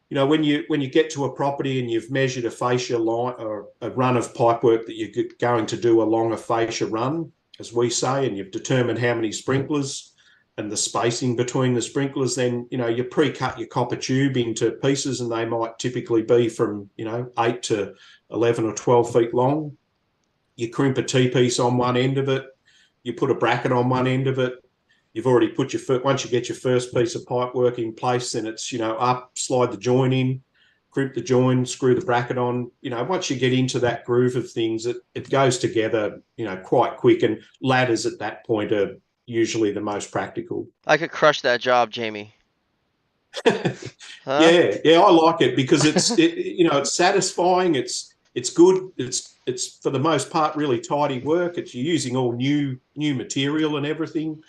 when you get to a property and you've measured a fascia line or a run of pipework that you're going to do along a fascia run, as we say, and you've determined how many sprinklers and the spacing between the sprinklers, then you pre-cut your copper tube into pieces, and they might typically be from 8 to 11 or 12 feet long. You crimp a T-piece on one end of it, you put a bracket on one end of it. You've already put once you get your first piece of pipe work in place, then it's up, slide the join in, crimp the join, screw the bracket on. Once you get into that groove of things, it goes together quite quick, and ladders at that point are usually the most practical. I could crush that job, Jamie. Huh? Yeah, I like it because it's satisfying. It's good. It's for the most part really tidy work. It's you're using all new material and everything.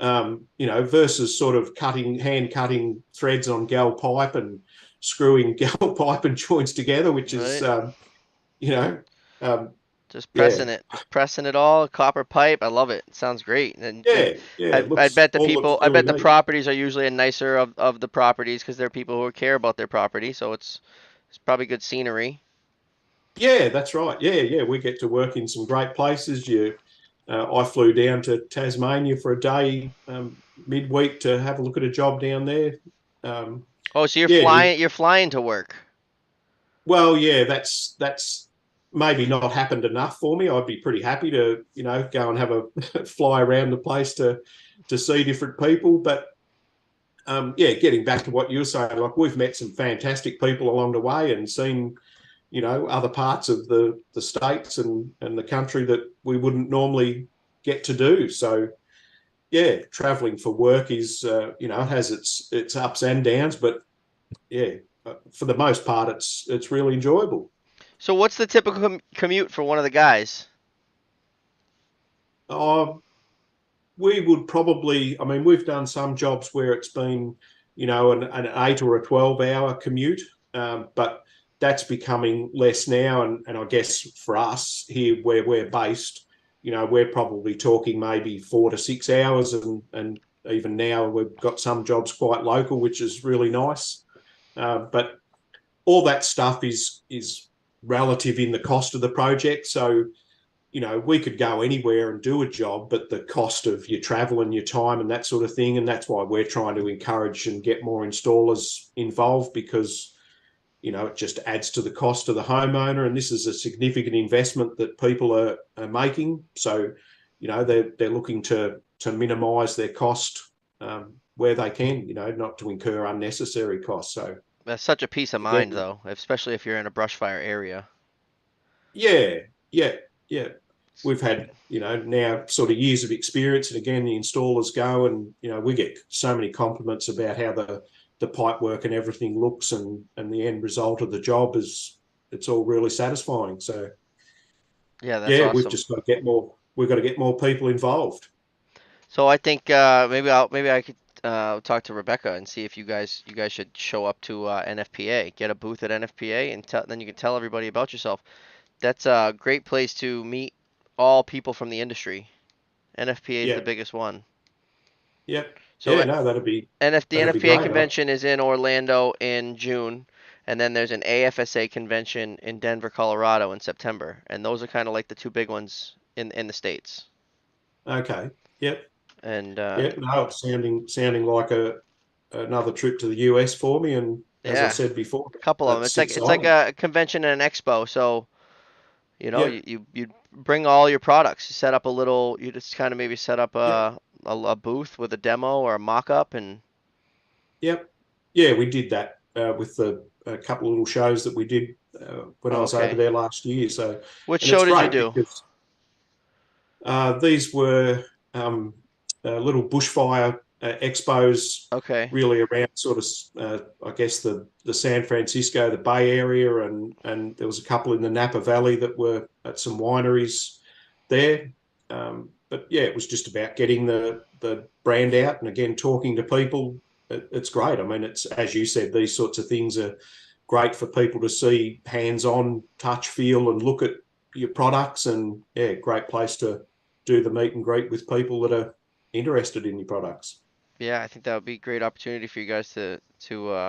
Versus sort of hand cutting threads on gal pipe and screwing gal pipe and joints together, which is, Right. you know, um, Just yeah, pressing it all, copper pipe. I love it. It sounds great. And yeah, I bet the looks people, I really bet the neat. properties are usually a nicer of the properties because they're people who care about their property. So it's probably good scenery. Yeah, that's right. Yeah, we get to work in some great places. I flew down to Tasmania for a day midweek to have a look at a job down there. Um, Oh, so yeah, you're flying to work. well, yeah, that's maybe not happened enough for me. I'd be pretty happy to, go and have a fly around the place to see different people. But yeah, getting back to what you were saying, like we've met some fantastic people along the way and seen, other parts of the states and the country that we wouldn't normally get to do. So yeah, traveling for work is, it has its ups and downs, but yeah, for the most part, it's really enjoyable. So what's the typical commute for one of the guys? Uh, we would probably, I mean, we've done some jobs where it's been, an 8 or a 12-hour commute, but that's becoming less now. And I guess for us here where we're based, we're probably talking maybe 4 to 6 hours. And even now we've got some jobs quite local, which is really nice. But all that stuff is relative in the cost of the project. So, we could go anywhere and do a job, but the cost of your travel and your time and that sort of thing. And that's why we're trying to encourage and get more installers involved, because, it just adds to the cost of the homeowner. And this is a significant investment that people are making. So, they're looking to minimise their cost where they can, not to incur unnecessary costs. So, That's such a peace of mind, again, though, especially if you're in a brush fire area. yeah, yeah, yeah. We've had, now sort of years of experience, and again, the installers go, and we get so many compliments about how the pipe work and everything looks, and the end result of the job is, it's all really satisfying. So Yeah, that's yeah, we've awesome. just got to get more. We've got to get more people involved. So I think maybe I could talk to Rebecca and see if you guys should show up to NFPA, get a booth at NFPA, and then you can tell everybody about yourself. That's a great place to meet all people from the industry. NFPA is the Yeah, biggest one. yeah, So yeah. No, The that'd be NFPA great. convention is in Orlando in June, and then there's an AFSA convention in Denver, Colorado in September, and those are kind of like the two big ones in the states. Okay. Yep. And Yep. No, it's sounding like a another trip to the US for me. And as I yeah, said before, a couple of them. that's It's like exciting. a convention and an expo. So Yep. you bring all your products. You set up a little. You just kind of maybe set up Yep. a booth with a demo or a mock-up, and Yep. Yeah, we did that with the a couple of little shows that we did when I oh, was over okay. there last year. So, Which and it's show did you great do? because these were little bushfire expos, Okay. really around sort of, I guess, the San Francisco, the Bay Area, and there was a couple in the Napa Valley that were at some wineries there. But yeah, it was just about getting the brand out, and again, talking to people. It's great. I mean, it's, as you said, these sorts of things are great for people to see hands-on, touch, feel, and look at your products. And yeah, great place to do the meet and greet with people that are interested in your products. Yeah, I think that would be a great opportunity for you guys to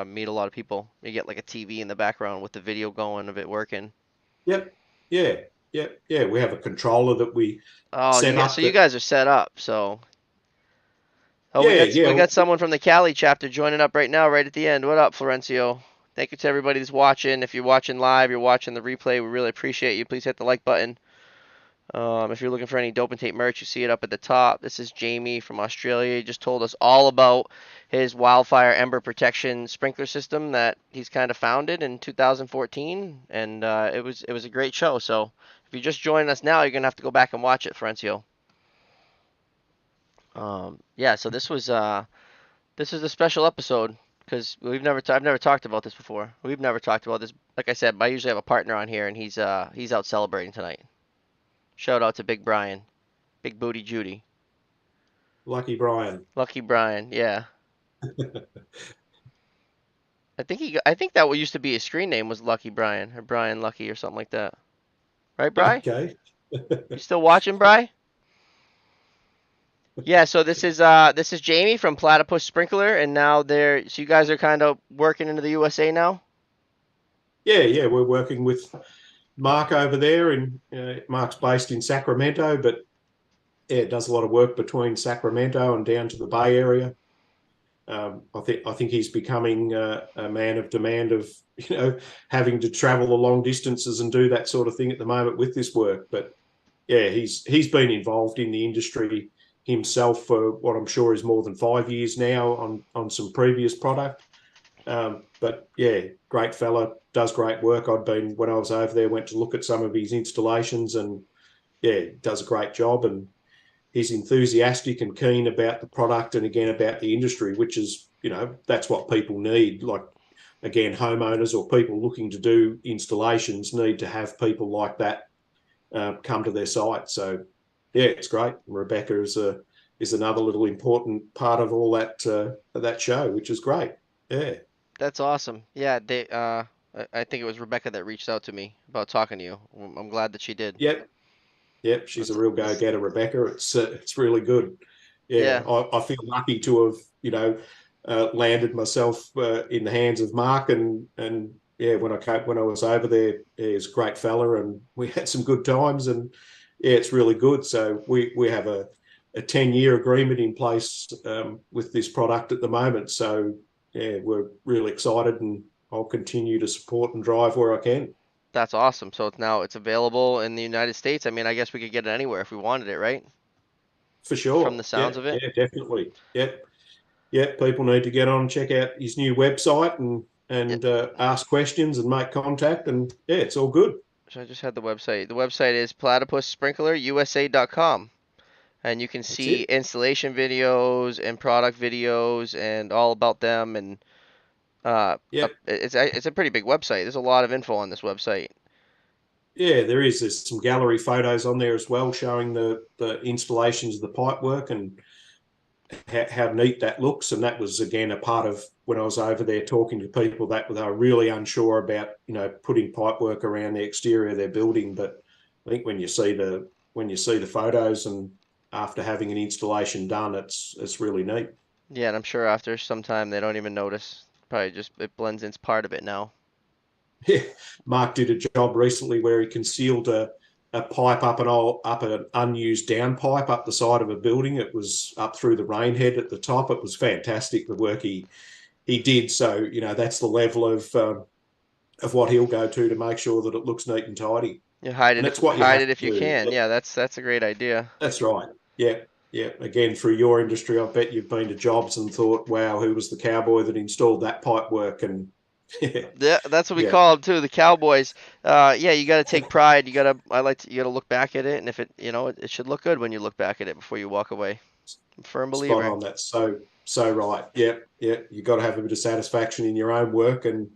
meet a lot of people. You get like a TV in the background with the video going of it working. Yep. Yeah. Yeah. Yeah. We have a controller that we Oh, set so up you that, guys are set up. So oh, we yeah, got we yeah. got someone from the Cali chapter joining up right now, right at the end. What up, Florencio? Thank you to everybody that's watching. If you're watching live, you're watching the replay, we really appreciate you. Please hit the like button. If you're looking for any Dope and Tape merch, you see it up at the top. This is Jamie from Australia. He just told us all about his wildfire ember protection sprinkler system that he's kind of founded in 2014, and it was a great show. So if you're just joining us now, you're gonna have to go back and watch it, Florencio. Yeah. So this is a special episode because I've never talked about this before. We've never talked about this. Like I said, I usually have a partner on here, and he's out celebrating tonight. Shout out to Big Brian. Big Booty Judy. Lucky Brian. Lucky Brian, yeah. I think that what used to be his screen name was Lucky Brian or Brian Lucky or something like that. Right, Bry? Okay. You still watching, Bry? Yeah, so this is Jamie from Platypus Sprinkler, and now so you guys are kind of working into the USA now? Yeah, yeah. We're working with Mark over there, and Mark's based in Sacramento, but yeah, does a lot of work between Sacramento and down to the Bay Area. I think he's becoming a man of demand of having to travel the long distances and do that sort of thing at the moment with this work. But yeah, he's been involved in the industry himself for what I'm sure is more than 5 years now on some previous product. But yeah, great fella, does great work. When I was over there, went to look at some of his installations, and yeah, does a great job. And he's enthusiastic and keen about the product, and again about the industry, which is, that's what people need. Like, again, homeowners or people looking to do installations need to have people like that come to their site. So yeah, it's great. Rebecca is another little important part of all that show, which is great. Yeah. That's awesome. Yeah, I think it was Rebecca that reached out to me about talking to you. I'm glad that she did. Yep. Yep. She's a real go This getter, Rebecca. It's really good. yeah. Yeah, I feel lucky to have, landed myself in the hands of Mark, and yeah, when I was over there, yeah, he was a great fella, and we had some good times, and yeah, it's really good. So we have a 10-year agreement in place with this product at the moment. So yeah, we're really excited, and I'll continue to support and drive where I can. That's awesome. So it's available in the United States. I mean, I guess we could get it anywhere if we wanted it, right? For From the sure. Yeah, sounds of it. yeah, definitely. Yeah, yeah. People need to get on and check out his new website Yeah. and ask questions and make contact, and yeah, it's all good. So I just had the website. The website is platypussprinklerusa.com. And you can That's see it. installation videos and product videos and all about them. And Yeah, it's a pretty big website. There's a lot of info on this website. yeah. There's some gallery photos on there as well, showing the installations of the pipe work and how neat that looks. And that was again a part of when I was over there talking to people that they were really unsure about, putting pipe work around the exterior of their building. But I think when you see the photos and after having an installation done, it's really neat. Yeah, and I'm sure after some time they don't even notice. Probably just it blends in part of it now. Yeah, Mark did a job recently where he concealed a pipe up an unused down pipe up the side of a building. It was up through the rain head at the top. It was fantastic the work he did. So that's the level of what he'll go to make sure that it looks neat and tidy. You And that's what you hide have it if to you do. can. Yeah, that's a great idea. That's right. Yeah, yeah. Again, through your industry, I bet you've been to jobs and thought, "Wow, who was the cowboy that installed that pipe work?" And yeah, Yeah, that's what we yeah, call them too, the Cowboys. Yeah, you got to take pride. You got to look back at it, and if it should look good when you look back at it before you walk away. I'm a firm spot believer. on. That's so right. Yeah, yeah. You got to have a bit of satisfaction in your own work, and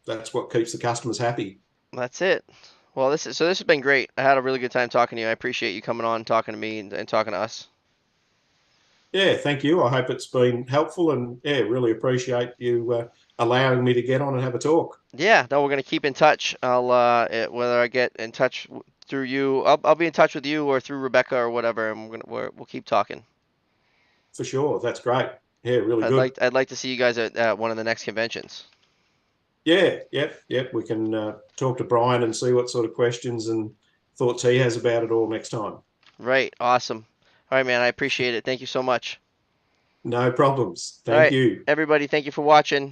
that's what keeps the customers happy. That's it. Well, this has been great. I had a really good time talking to you. I appreciate you coming on, talking to me, and talking to us. Yeah, thank you. I hope it's been helpful, and yeah, really appreciate you allowing me to get on and have a talk. Yeah, no, we're gonna keep in touch. Whether I get in touch through you, I'll be in touch with you or through Rebecca or whatever, and we'll keep talking. For sure. That's great. Yeah, really good. I'd like to see you guys at one of the next conventions. Yeah, yep, yep. We can talk to Brian and see what sort of questions and thoughts he has about it all next time. Right, awesome. All right, man, I appreciate it. Thank you so much. No problems. All Thank right, you. everybody, thank you for watching.